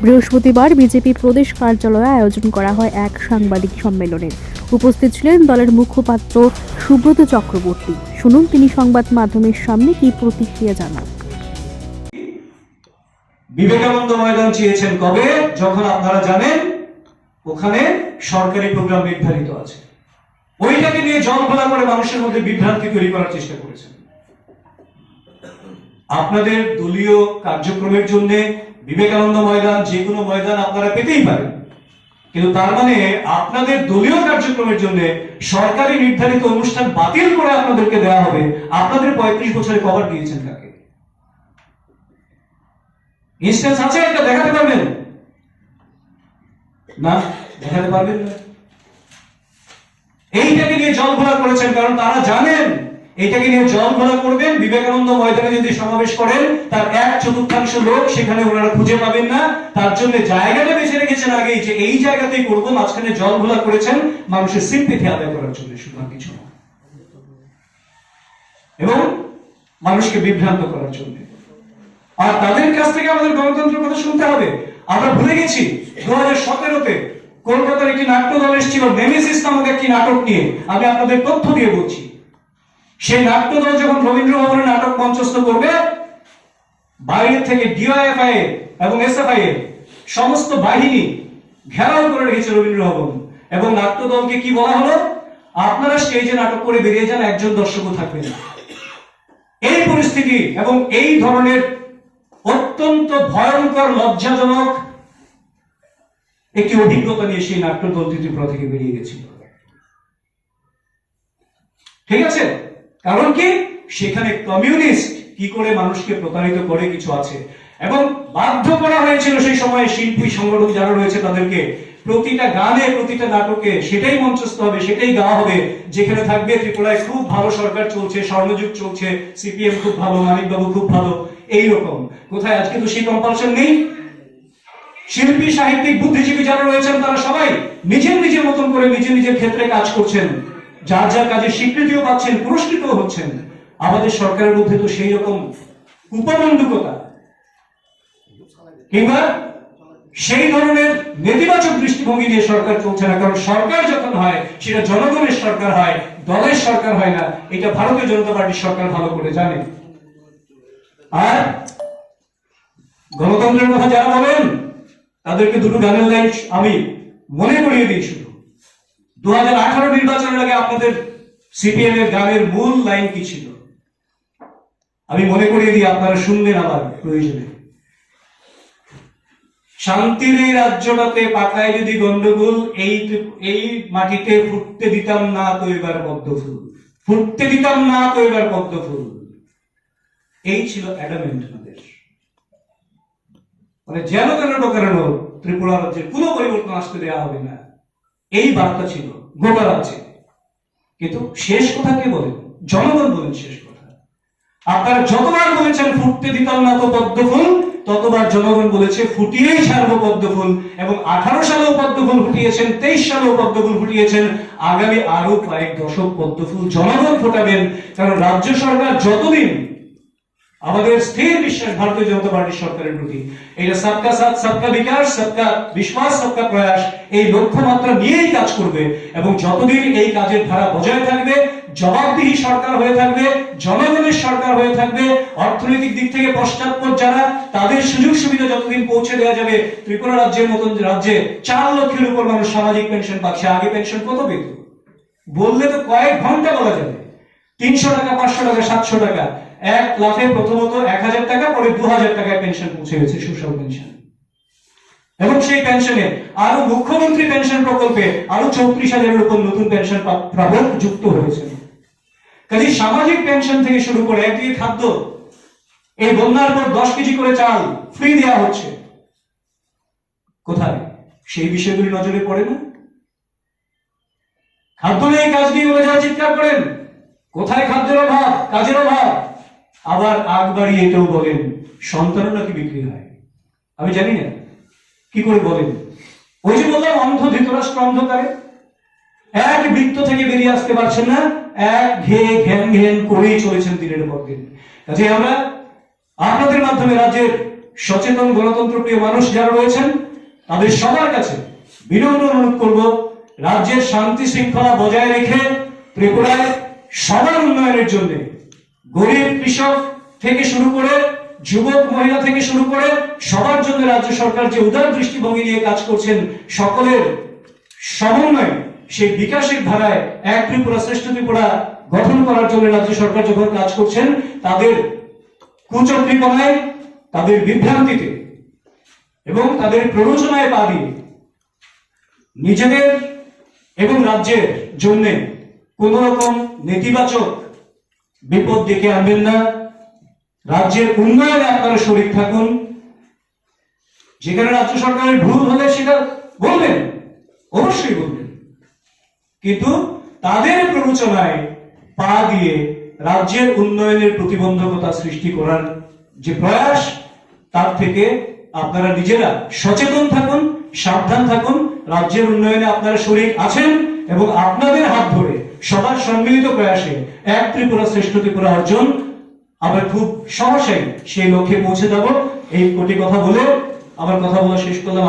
বৃহস্পতিবার বিজেপি প্রদেশ কার্যালয়ে আয়োজন করা হয় এক সাংবাদিক সম্মেলনের। উপস্থিত ছিলেন দলের মুখপাত্র সুব্রত চক্রবর্তী। শুনুন তিনি সংবাদ মাধ্যমের সামনে কি প্রতিক্রিয়া জানান। বিবেকানন্দ ময়দান চেয়েছেন কবে? যখন আপনারা জানেন ওখানে সরকারি প্রোগ্রাম নির্ধারিত আছে, ওইটাকে নিয়ে জলঘোলা করে মানুষের মধ্যে বিভ্রান্তি তৈরি করার চেষ্টা করেছেন। আপনাদের দলীয় কার্যক্রমের জন্য বিবেকানন্দ ময়দান, যে কোনো ময়দান আপনারা পেতেই পারেন, কিন্তু তার মানে আপনাদের দলীয় কার্যক্রমের জন্য সরকারি নির্ধারিত অনুষ্ঠান বাতিল করে আপনাদেরকে দেওয়া হবে। আপনাদের 35 বছরে কভার দিয়েছেন কাকে? ইনস্ট্যান্স আছে একটা দেখাতে পারবেন? না, দেখাতে পারবেন না। এইটাকে নিয়ে জল ঘোলা করেছেন, কারণ তারা জানেন এইটাকে নিয়ে জল ঘোলা করবেন। বিবেকানন্দ ময়দানে যদি সমাবেশ করেন, তার 1/4 লোক সেখানে ওনারা খুঁজে পাবেন না। তার জন্য জায়গাটা বেছে রেখেছেন আগেই, যে এই জায়গাতেই করবো। মাঝখানে জল ঘোলা করেছেন মানুষের সিম্পেথি আদায় করার জন্য, শুধু কিছু না, এবং মানুষকে বিভ্রান্ত করার জন্য। আর তাদের কাছ থেকে আমাদের গণতন্ত্রের কথা শুনতে হবে। আমরা ভুলে গেছি 2017-তে কলকাতার একটি নাট্য দল এসেছিল নেমেসিস নামক একটি নাটক নিয়ে। আমি আপনাদের তথ্য দিয়ে বলছি, সেই নাট্য দল যখন রবীন্দ্র ভবনে নাটক মঞ্চস্থ করবে, বাইরে থেকে ডিওএফআই এবং এসএফআই এর সমস্ত বাহিনী ঘেরাও করে রেখেছে রবীন্দ্র ভবন। এবং নাট্য দলকে কি বলা হলো? আপনারা স্টেজে নাটক করে বেরিয়ে যান, একজন দর্শকও থাকবে না। এই পরিস্থিতি এবং এই ধরনের অত্যন্ত ভয়ঙ্কর, লজ্জাজনক একটি অভিজ্ঞতা নিয়ে সেই নাট্যদল ত্রিপুরা থেকে বেরিয়ে গেছিল। ঠিক আছে? কারণ কি? সেখানে কমিউনিস্ট কি করে মানুষকে প্রতারিত করে কিছু আছে, এবং বাধ্য করা হয়েছিল সেই সময়ে শিল্পী সংগঠন যারা রয়েছে তাদেরকে প্রতিটা গানে, প্রতিটা নাটকে সেটাই মঞ্চস্থ হবে, সেটাই গাওয়া হবে যেখানে থাকবে ত্রিপুরায় খুব ভালো সরকার চলছে, স্বর্ণযুগ চলছে, সিপিএম খুব ভালো, মানিকবাবু খুব ভালো, এইরকম। কোথায়? আজকে তো সেই কম্পালশন নেই। শিল্পী, সাহিত্যিক, বুদ্ধিজীবী যারা রয়েছেন তারা সবাই নিজের নিজের মতন করে নিজের নিজের ক্ষেত্রে কাজ করছেন, যার যার কাজের স্বীকৃতিও পাচ্ছেন, পুরস্কৃতও হচ্ছেন। আমাদের সরকারের মধ্যে তো সেই রকম উপমণ্ডুকতা কিংবা সেই ধরনের নেতিবাচক দৃষ্টিভঙ্গি নিয়ে সরকার চলছে না। কারণ সরকার যখন হয় সেটা জনগণের সরকার হয়, দলের সরকার হয় না। এটা ভারতীয় জনতা পার্টির সরকার ভালো করে জানে। আর গণতন্ত্রের কথা যারা বলেন তাদেরকে দুটো গানের লাইন আমি মনে করিয়ে দিই। শুধু 2018 নির্বাচনের আগে আপনাদের সিপিএম এর গানের মূল লাইন কি ছিল আমি মনে করিয়ে দিই, আপনারা শুনবেন আবার প্রয়োজনে। শান্তির এই রাজ্যটাতে পাতায় যদি গন্ডগোল, এই মাটিতে ফুটতে দিতাম না তো এবার পদ্ম ফুল, ফুটতে দিতাম না তো এবার পদ্ম ফুল। এই ছিল অ্যাডামেন্ট আমাদের। মানে যেন তেন প্রকারেণ ত্রিপুরা রাজ্যের কোনো পরিবর্তন আসতে দেওয়া হবে না, এই বার্তা ছিল গোটা রাজ্যে। কিন্তু শেষ কথা কে বলেন? জনগণ বলেন শেষ কথা। আপনারা যতবার বলেছেন ফুটতে দিতাম না তো পদ্ম ফুল, ততবার জনগণ বলেছে ফুটিয়েই ছাড়বো পদ্ম ফুল। এবং 18 সালেও পদ্ম ফুল ফুটিয়েছেন, 23 সালেও পদ্ম ফুল ফুটিয়েছেন, আগামী আরো কয়েক দশক পদ্ম ফুল জনগণ ফোটাবেন। কারণ রাজ্য সরকার যতদিন, আমাদের স্থির বিশ্বাস ভারতীয় জনতা পার্টির সরকারের প্রতি, এটা সবকা সাথ, সবকা বিকাশ, সবকা বিশ্বাস, সবকা প্রয়াস, এই লক্ষ্যমাত্রা নিয়েই কাজ করবে। এবং যতদিন এই কাজের ধারা বজায় থাকবে, জবাবদিহি সরকার হয়ে থাকবে, জনগণের সরকার হয়ে থাকবে, অর্থনৈতিক দিক থেকে পশ্চাৎপদ যারা, তাদের সুযোগ সুবিধা যতদিন পৌঁছে দেওয়া যাবে। ত্রিপুরা রাজ্যের মতন রাজ্যে 4 লক্ষের উপর মানুষ সামাজিক পেনশন পাচ্ছে। আগে পেনশন কত পেত বললে তো কয়েক ঘন্টা বলা যাবে। 300 টাকা, 500 টাকা, 700 টাকা, এক লাফে প্রথমত 1000 টাকা, পরে 2000 টাকায় পেনশন পৌঁছে গেছে, সোশ্যাল পেনশন। এবং সেই পেনশনে আরো মুখ্যমন্ত্রী পেনশন প্রকল্পে আরো 34,000-এর উপর নতুন পেনশন প্রাবক যুক্ত হয়েছে। কাজে সামাজিক পেনশন থেকে শুরু করে একদিকে খাদ্য, এই বন্যার পর 10 কেজি করে চাল ফ্রি দেওয়া হচ্ছে। কোথায় সেই বিষয়গুলি নজরে পড়ে না? খাদ্য নেই, কাজ নেই বলে যারা চিৎকার করেন, কোথায় খাদ্যের অভাব, কাজের অভাব। আবার আগ বাড়িয়ে এটাও বলেন সন্তানও নাকি বিক্রি হয়। আমি জানি না কি করে বলেন। ওই যে বললাম, অন্ধ ধৃতরাষ্ট্র অন্ধকারে এক বৃত্ত থেকে বেরিয়ে আসতে পারছেন না, এক ঘ্যান ঘ্যান করেই চলেছেন দিনের পর দিন। কাজে আমরা আপনাদের মাধ্যমে রাজ্যের সচেতন গণতন্ত্র প্রিয় মানুষ যারা রয়েছেন তাদের সবার কাছে বিনম্র অনুরোধ করব, রাজ্যের শান্তি শৃঙ্খলা বজায় রেখে ত্রিপুরায় সবার উন্নয়নের জন্য গরিব কৃষক থেকে শুরু করে যুবক মহিলা থেকে শুরু করে সবার জন্য রাজ্য সরকার যে উদার দৃষ্টিভঙ্গি নিয়ে কাজ করছেন, সকলের সমন্বয়ে সেই বিকাশের ধারায় এক ত্রিপুরা শ্রেষ্ঠ ত্রিপুরা গঠন করার জন্য রাজ্য সরকার যখন কাজ করছেন, তাদের কুচক্রীপনায়, তাদের বিভ্রান্তিতে এবং তাদের প্ররোচনায় পা দিয়ে নিজেদের এবং রাজ্যের জন্য কোন রকম নেতিবাচক বিপদ ডেকে আনবেন না। রাজ্যের উন্নয়নে আপনারা শরীক থাকুন। যেখানে রাজ্য সরকারের ভুল হলে সেটা বলবেন, অবশ্যই বলবেন, কিন্তু তাদের প্ররোচনায় পা দিয়ে রাজ্যের উন্নয়নের প্রতিবন্ধকতা সৃষ্টি করার যে প্রয়াস, তার থেকে আপনারা নিজেরা সচেতন থাকুন, সাবধান থাকুন। রাজ্যের উন্নয়নে আপনারা শরীক আছেন এবং আপনাদের হাত ধরে সবার সম্মিলিত প্রয়াসে এক ত্রিপুরা শ্রেষ্ঠ ত্রিপুরা অর্জন আমরা খুব সহসাই সেই লক্ষ্যে পৌঁছে যাব। এই কোটি কথা বলে আমার কথা বলা শেষ করলাম।